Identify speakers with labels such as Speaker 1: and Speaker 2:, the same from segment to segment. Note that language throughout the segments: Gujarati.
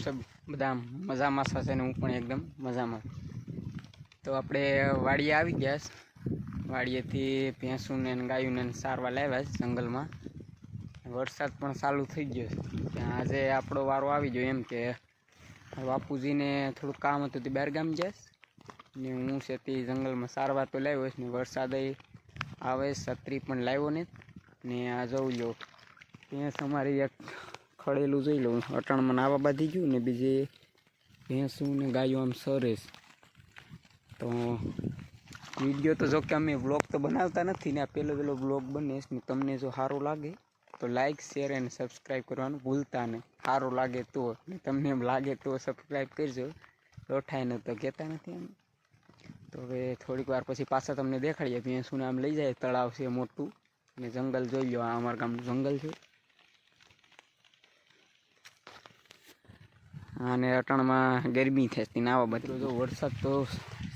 Speaker 1: सब બધા મજામાં થશે ને હું પણ એકદમ મજામાં। તો આપણે વાડીએ આવી ગયા છે। વાડીએથી ભેંસુને ને ગાયુંને સારવા લાવ્યા છે જંગલમાં। વરસાદ પણ ચાલુ થઈ ગયો છે। આજે આપણો વારો આવી ગયો એમ કે બાપુજીને થોડું કામ હતું તે બહાર ગામ ગયા ને હું છે તે જંગલમાં સારવા તો લાવ્યો છે ને વરસાદ આવે છત્રી પણ લાવ્યો ને આ જોઈ લો ભેંસ અમારી એક ખડેલું જોઈ લો અટાણમાં નાવા બાંધી ગયું ને બીજી ભેંસું ને ગાયું આમ સરેશ। તો વિડીયો તો જો કે અમે વ્લોગ તો બનાવતા નથી ને આ પહેલો વ્લોગ બને ને તમને જો સારું લાગે તો લાઈક શેર અને સબસ્ક્રાઈબ કરવાનું ભૂલતા નહીં। સારું લાગે તો ને તમને એમ લાગે તો સબસ્ક્રાઈબ કરજો, લોઠાઈને તો કહેતા નથી એમ। તો હવે થોડીક વાર પછી પાછા તમને દેખાડીએ ભેંસુને આમ લઈ જાય તળાવ છે મોટું ને જંગલ જોઈ લો, આ અમારા ગામનું જંગલ છે। અને અટાણમાં ગરમી થતી નાવા બધું જો વરસાદ તો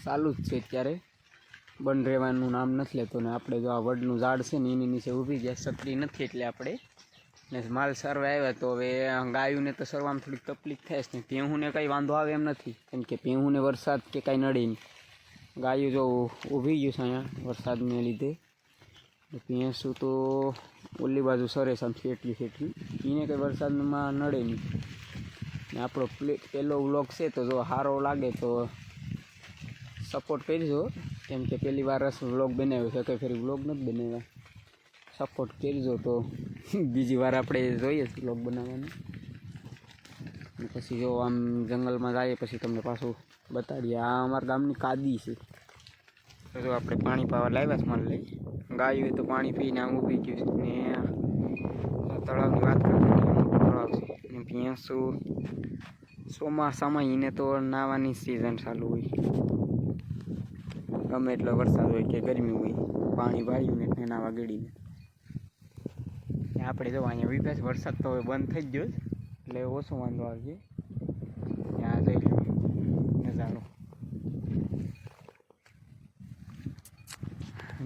Speaker 1: ચાલુ જ છે અત્યારે, બંધ રહેવાનું નામ નથી લેતો ને આપણે જો આ વડનું ઝાડ છે ને એની નીચે ઊભી ગયા, છત્રી નથી એટલે આપણે ને માલ સરવા આવ્યા। તો હવે ગાયુંને તો સરવામાં થોડીક તકલીફ થાય છે ને ભેહુંને કંઈ વાંધો આવે એમ નથી કેમ કે ભેહુંને વરસાદ કે કાંઈ નડે નહીં। ગાયું જો ઊભી ગયું છે અહીંયા વરસાદને લીધે, ભેંસું તો ઓલી બાજુ સરે છે આમ ફેટલી એને કંઈ વરસાદમાં નડે નહીં। ને આપણો પહેલો વ્લોગ છે તો જો સારો લાગે તો સપોર્ટ કરજો કેમ કે પહેલી વાર વ્લોગ બનાવ્યો છે, કંઈ ફરી વ્લોગ નથી બનાવ્યા, સપોર્ટ કરજો તો બીજી વાર આપણે જોઈએ વ્લોગ બનાવવાનું। પછી જો આમ જંગલમાં જઈએ પછી તમને પાછું બતાડીએ। આ અમારા ગામની કાદી છે તો જો આપણે પાણી પાવા લાવ્યા છે માલ લઈ, ગાયું તો પાણી પીને આમ ઊભી ગયું છે ને તળાવની વાત કરતા તળાવ છે ને ભેંસું ચોમાસામાં એને તો નાહવાની સિઝન ચાલુ હોય, ગમે એટલો વરસાદ હોય કે ગરમી હોય પાણી વાળ્યું ને નાવા ગળીને। આપણે જો અહીંયા વિકાસ વરસાદ તો હવે બંધ થઈ ગયો એટલે ઓછો વાંધો આવશે। ત્યાં જોઈ લો નજારો,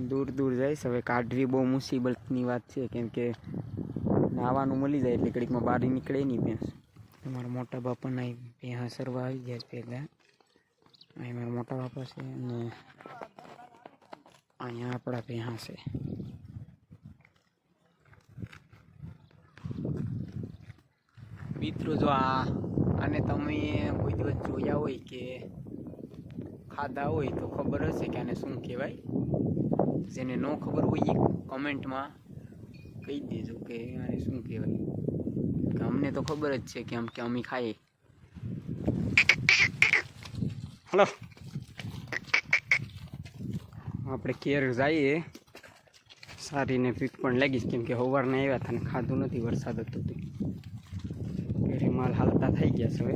Speaker 1: દૂર દૂર જઈશ હવે કાઢવી બહુ મુસીબતની વાત છે કેમ કે નાવાનું મળી જાય એટલે ઘડીકમાં બહાર નીકળે નહીં ભેંસ। મારા મોટા બાપાના ભેંસ સરવા આવી ગયા છે પહેલાં, અહીં મારા મોટા બાપા છે અને અહીંયા આપણા ભેંસ છે। મિત્રો જો આને તમે કોઈ દિવસ જોયા હોય કે ખાધા હોય તો ખબર હશે કે આને શું કહેવાય, જેને ન ખબર હોય એ કમેન્ટમાં કહી દેજો કે આને શું કહેવાય, કે અમને તો ખબર જ છે કે અમે ખાઈએ। હલો આપણે કેર જઈએ, સારીને ભીખ પણ લાગીશ કેમ કે સવારના આવ્યા હતા ને ખાધું નથી, વરસાદ હતો તો ઘરે માલ હાલતા થઈ ગયા છે હવે।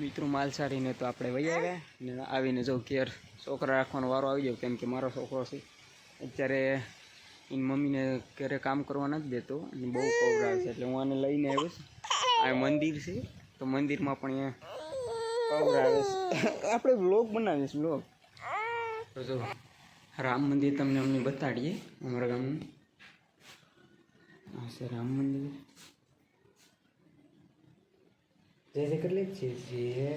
Speaker 1: મિત્રો માલ સારીને તો આપણે વહી આવ્યા ને આવીને જો કેર છોકરા રાખવાનો વારો આવી ગયો કેમ કે મારો છોકરો છે અત્યારે એની મમ્મીને ઘરે કામ કરવા નથી દેતો અને બહુ કવરાવે છે એટલે હું આને લઈને આવ્યો છું। આ મંદિર છે તો મંદિરમાં પણ અહીંયા કવરાવે છે, આપણે વ્લોગ બનાવીશ વ્લોગ। તો જો રામ મંદિર તમને અમને બતાડીએ અમારા ગામનું, હા છે રામ મંદિર, જય જય કરી લે છે જય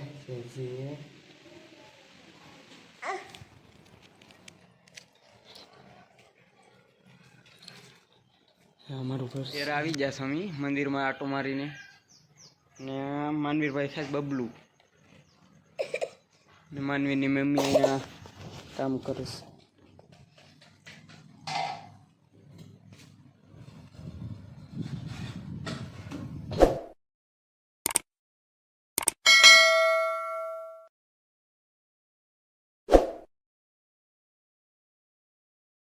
Speaker 1: અમારું ઘર ત્યારે આવી ગયા સ્વામી મંદિરમાં આટો મારીને ને માનવીરભાઈ ખાસ બબલું ને માનવીની મમ્મી અહીંયા કામ કરે છે।